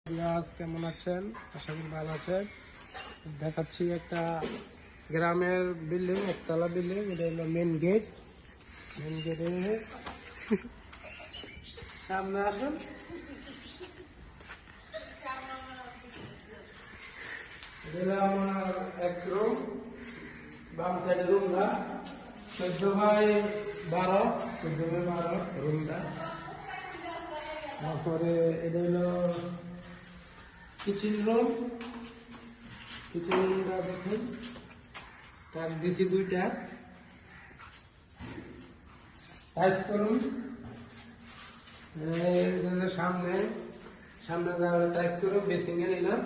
Viewers কেমন আছেন? আশা করি ভালো আছেন। দেখাচ্ছি একটা গ্রামের বিল্ডিং, একতলা বিল্ডিং। এটা হলো মেন গেট। মেন গেটে সামনে আসুন। এটা হলো আমার এক রুম, বাম সাইডে রুমটা 14x12, 14x12 রুমটা। তারপরে এটা হলো কিচেন রুম। কিচেন রুমটা দেখুন, তার দিছি দুইটা টাইপ করুন। সামনে সামনে টাইপ করুন, বেসিং এর নিলাম।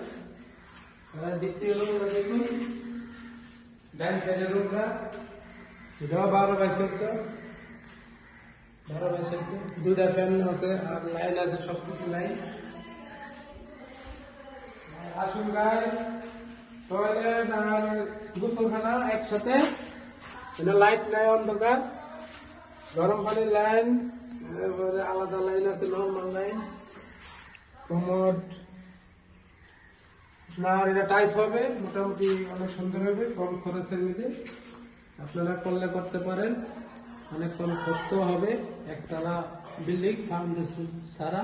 দ্বিতীয় রুমটা দেখুন, ডাইন সাইডের রুমটা, এটাও 12x14, 12x14। দুইটা ফ্যান আছে আর লাইন আছে, সবকিছু লাইন। আসুন গাইস, টয়লেট আর গোসলখানা একসাথে। এটা লাইট নাই, অন্ধকার। গরম পানির লাইন, আলাদা লাইন আছে, নর্মাল লাইন। কমোড আপনার এটা টাইস হবে, মোটামুটি অনেক সুন্দর হবে, কম খরচের মধ্যে। আপনারা করলে করতে পারেন, অনেক কম খরচও হবে। একতলা বিল্ডিং, ফাউন্ডেশন সারা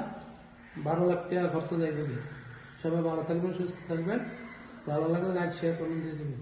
12 লাখ টাকা খরচ যাইবে। সবাই ভালো থাকবেন, সুস্থ থাকবেন। ভালো লাগলে লাইক শেয়ার কমেন্ট দিয়ে দেবেন।